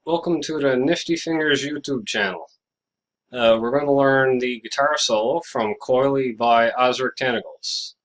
Welcome to the Nifty Fingers YouTube channel. We're going to learn the guitar solo from Coily by Ozric Tentacles.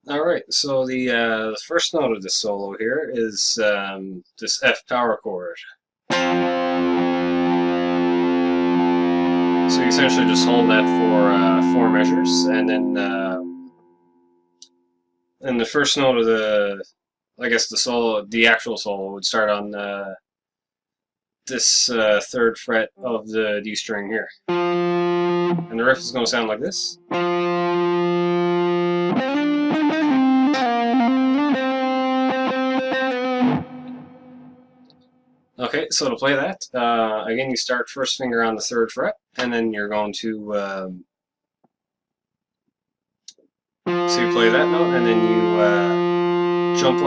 Alright, so the first note of the solo here is this F power chord. So you essentially just hold that for 4 measures, and then the first note of the actual solo would start on this 3rd fret of the D string here. And the riff is going to sound like this. Okay, so to play that, again you start first finger on the 3rd fret, and then you're going to so you play that note, and then you jump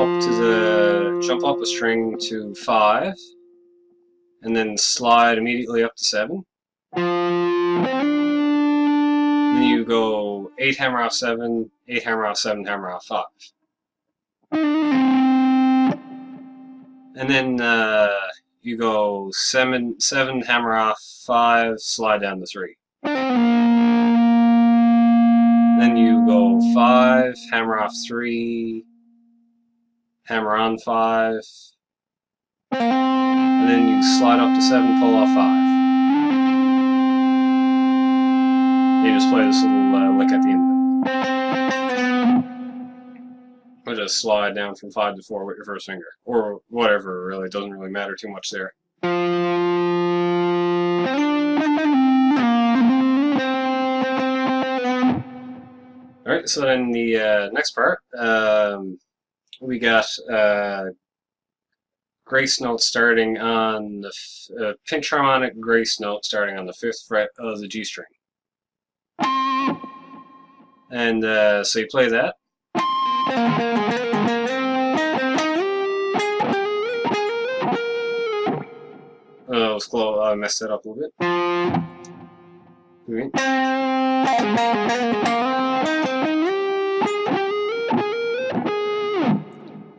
up a string to 5, and then slide immediately up to 7. Then you go 8 hammer off 7, 8 hammer off 7, hammer off 5. And then you go 7 hammer off 5, slide down to 3. Then you go 5 hammer off 3, hammer on 5, and then you slide up to 7, pull off 5. You just play this little lick at the end of it. Or just slide down from 5 to 4 with your first finger. Or whatever, really. It doesn't really matter too much there. Alright, so then the next part, we got grace note starting on the pinch harmonic grace note starting on the 5th fret of the G string. And so you play that. Oh, it was close. I messed it up a little bit.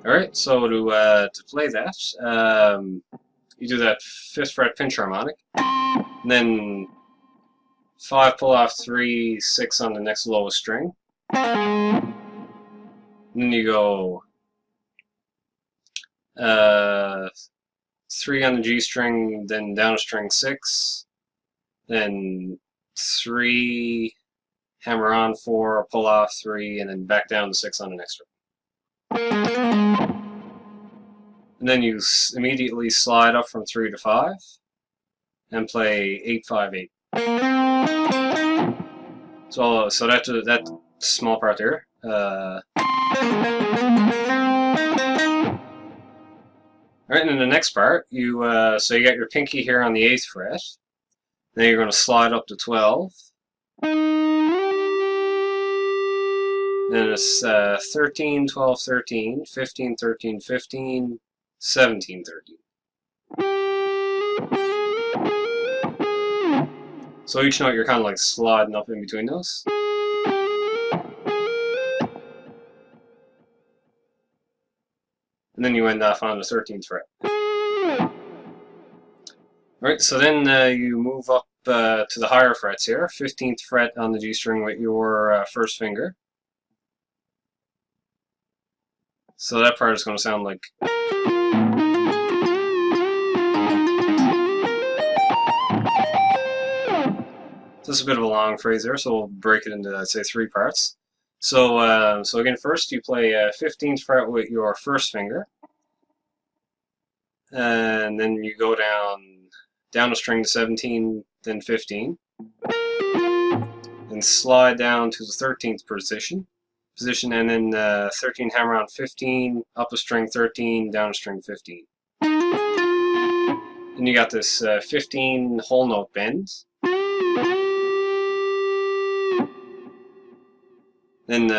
Alright, so to play that, you do that 5th fret pinch harmonic, and then 5 pull off 3, 6 on the next lowest string. And then you go 3 on the G string, then down a string 6, then 3, hammer on 4, pull off 3, and then back down to 6 on the next string. And then you immediately slide up from 3 to 5 and play 8, 5, 8. So that small part there. Alright, and in the next part, so you got your pinky here on the 8th fret. Then you're going to slide up to 12. Then it's 13, 12, 13, 15, 13, 15, 17, 13. So each note you're kind of like sliding up in between those. And then you end off on the 13th fret. Alright, so then you move up to the higher frets here. 15th fret on the G string with your first finger. So that part is going to sound like. This is a bit of a long phrase there, so we'll break it into, say, 3 parts. So, so again, first you play 15th fret with your first finger, and then you go down a string to 17, then 15, and slide down to the 13th position, and then 13 hammer on 15, up a string 13, down a string 15. Then you got this 15 whole note bend. Then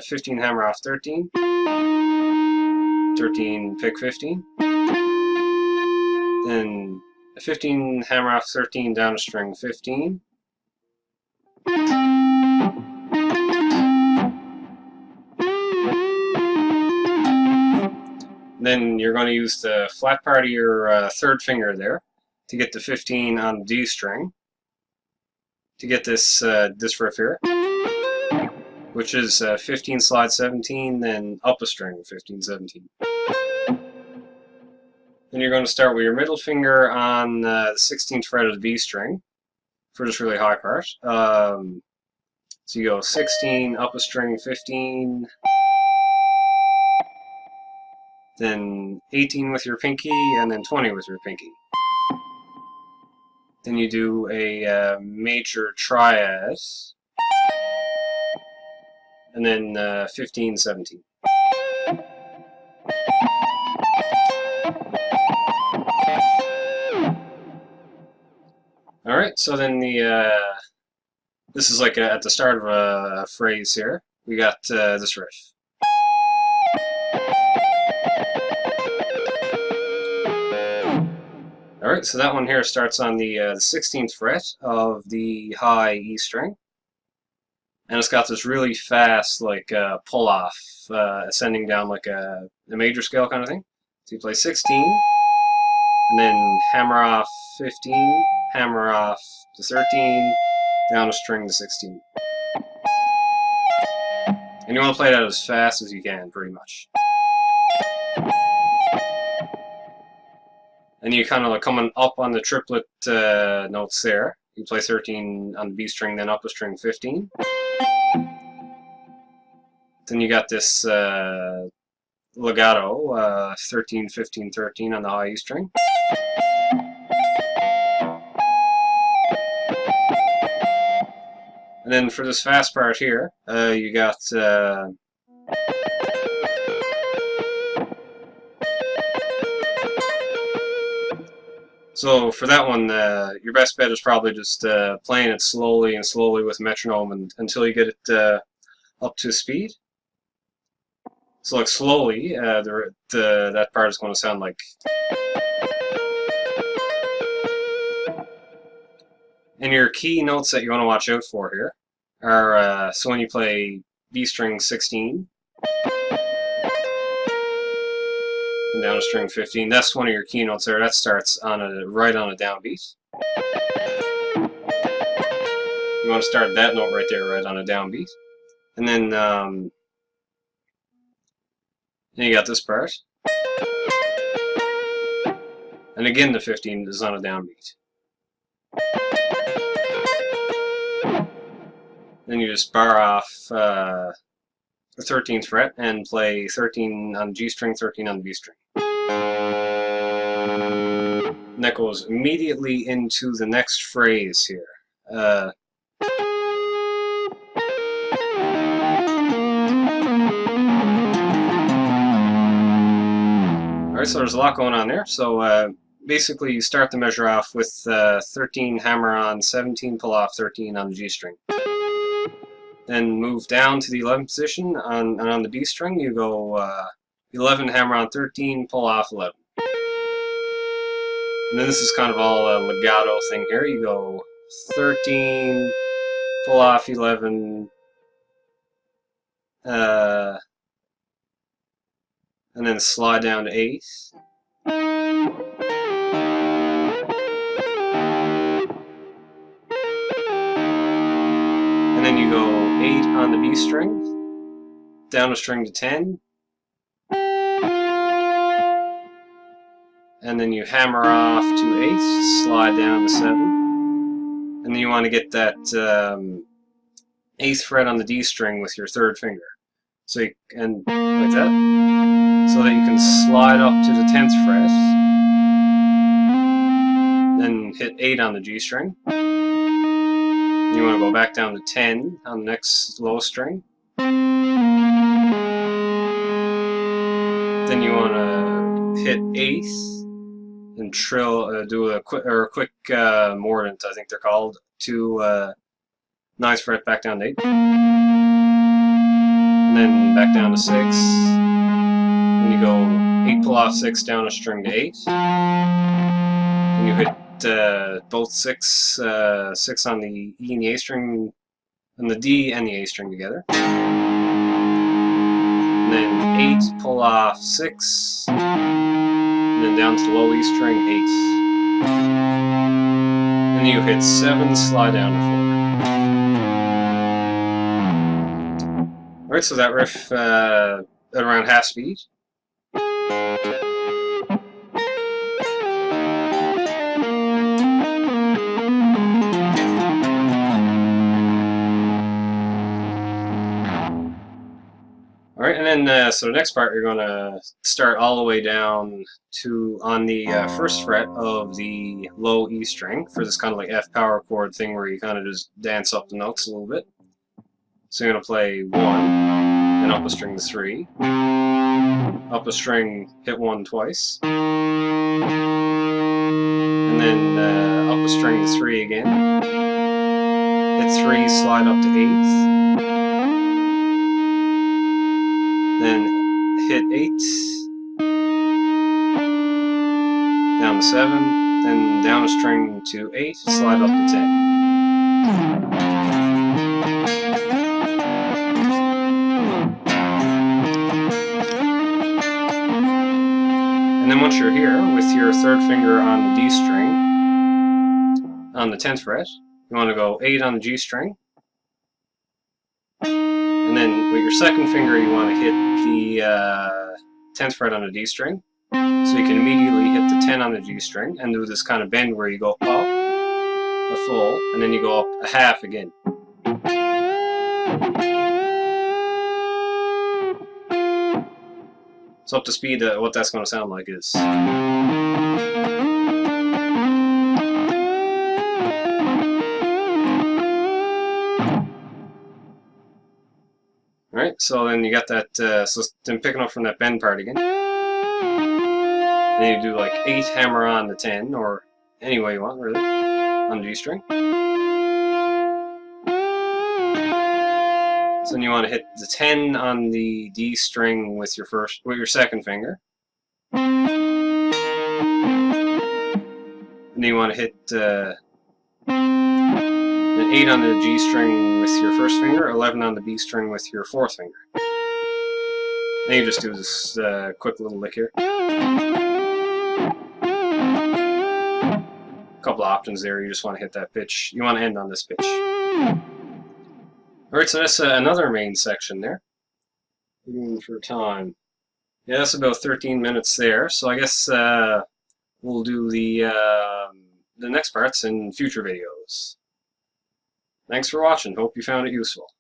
15 hammer off 13, 13 pick 15, then 15 hammer off 13 down a string 15, then you're going to use the flat part of your third finger there to get the 15 on the D string to get this this riff here, which is 15 slide 17, then up a string 15, 17. Then you're going to start with your middle finger on the 16th fret of the B string for this really high part. So you go 16, up a string 15, then 18 with your pinky, and then 20 with your pinky. Then you do a major triad, and then 15, 17. Alright, so then this is like at the start of a phrase here. We got this riff. Alright, so that one here starts on the 16th fret of the high E string. And it's got this really fast, like, pull-off, ascending down like a major scale kind of thing. So you play 16, and then hammer off 15, hammer off to 13, down a string to 16. And you want to play that as fast as you can, pretty much. And you kind of like coming up on the triplet notes there. You play 13 on the B string, then up a string 15. Then you got this legato, 13, 15, 13 on the high E string. And then for this fast part here, you got so for that one, your best bet is probably just playing it slowly and slowly with metronome until you get it up to speed. So like slowly, that part is going to sound like. And your key notes that you want to watch out for here are, so when you play B string 16, and down a string 15, that's one of your key notes there. That starts on right on a downbeat. You want to start that note right there, right on a downbeat. And then you got this part. And again the 15 is on a downbeat. Then you just bar off the 13th fret and play 13 on the G string, 13 on the B string. And that goes immediately into the next phrase here. Alright, Alright, so there's a lot going on there. So basically you start the measure off with 13 hammer on, 17 pull off, 13 on the G string. Then move down to the 11th position, and on the B string you go 11 hammer on, 13 pull off, 11. And then this is kind of all a legato thing here. You go 13, pull off 11, and then slide down to 8. And then you go 8 on the B string, down a string to 10, and then you hammer off to 8, slide down to 7, and then you want to get that 8th fret on the D string with your 3rd finger. So you, and like that, so that you can slide up to the 10th fret, then hit 8 on the G string. You want to go back down to 10 on the next low string. Then you want to hit 8th and trill, do a quick mordant, I think they're called, to 9th fret back down to 8. And then back down to 6. Then you go 8 pull off 6 down a string to 8. And you hit both 6 on the E and the A string, and the D and the A string together. And then 8 pull off 6, and then down to the low E string 8. And you hit 7, slide down to 4. Alright, so that riff at around half speed. Alright, and then so the next part you're going to start all the way down to on the 1st fret of the low E string for this kind of like F power chord thing where you kind of just dance up the notes a little bit. So you're going to play 1, then up a string to 3, up a string, hit 1 twice, and then up a string to 3 again, hit 3, slide up to 8th, then hit 8, down to 7, then down a string to 8, slide up to 10. And then once you're here, with your 3rd finger on the D string, on the 10th fret, you want to go 8 on the G string, and then with your 2nd finger you want to hit the 10th fret on the D string, so you can immediately hit the 10 on the G string and do this kind of bend where you go up a full, and then you go up a half again. So up to speed, what that's going to sound like is... Alright, so then you got that, so then picking up from that bend part again. Then you do like 8 hammer on the 10, or any way you want really, on the G string. So then you want to hit the 10 on the D string with your 2nd finger. And then you want to hit an 8 on the G string with your 1st finger, 11 on the B string with your 4th finger. Then you just do this quick little lick here. A couple of options there, you just want to hit that pitch. You want to end on this pitch. Alright, so that's another main section there. Looking for time. Yeah, that's about 13 minutes there, so I guess we'll do the next parts in future videos. Thanks for watching, hope you found it useful.